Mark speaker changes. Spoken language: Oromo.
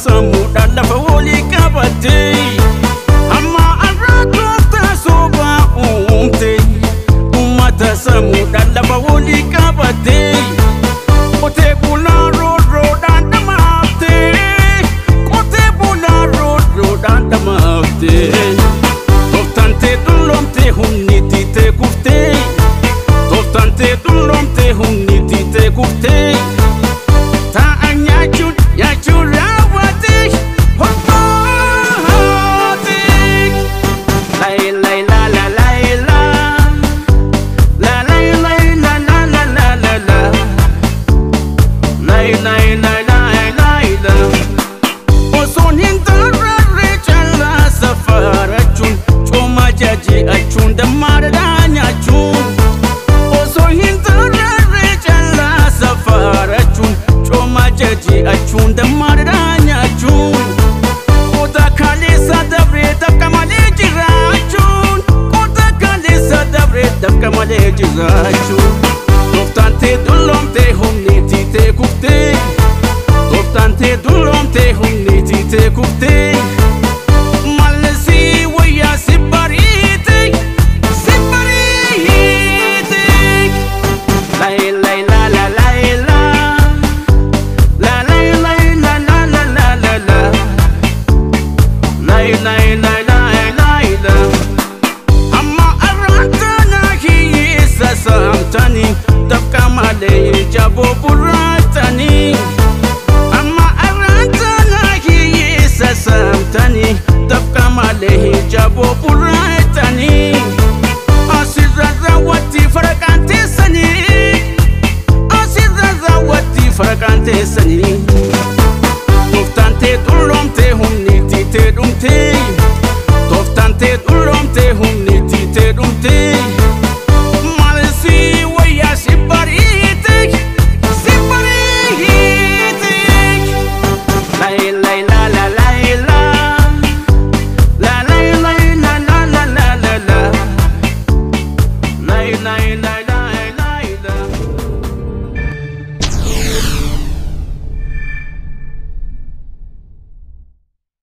Speaker 1: samuudhaan lafa walii qabattee amma arraatoota sobaa uumte uummata samuudhaan lafa walii qabattee qotee bulaa roodroodhaan dhamaaftee qotee bulaa roodroodhaan dhamaaftee tooftantee dulloomtee humni tiitee kuftee tooftantee dulloomtee humni tiitee kuftee ta'an nyaachuun raawwatee hobbaatee osoon hin tararree caalaa safaarachuun cooma jaji'achuun dammaadhaa nyaachuun osoo hin tararree caalaa safaarachuun cooma jaji'achuun dammaadhaa nyaachuun qota kaleessa dabree takka malee jiraachuun qota kaleessa dabree takka malee jiraachuun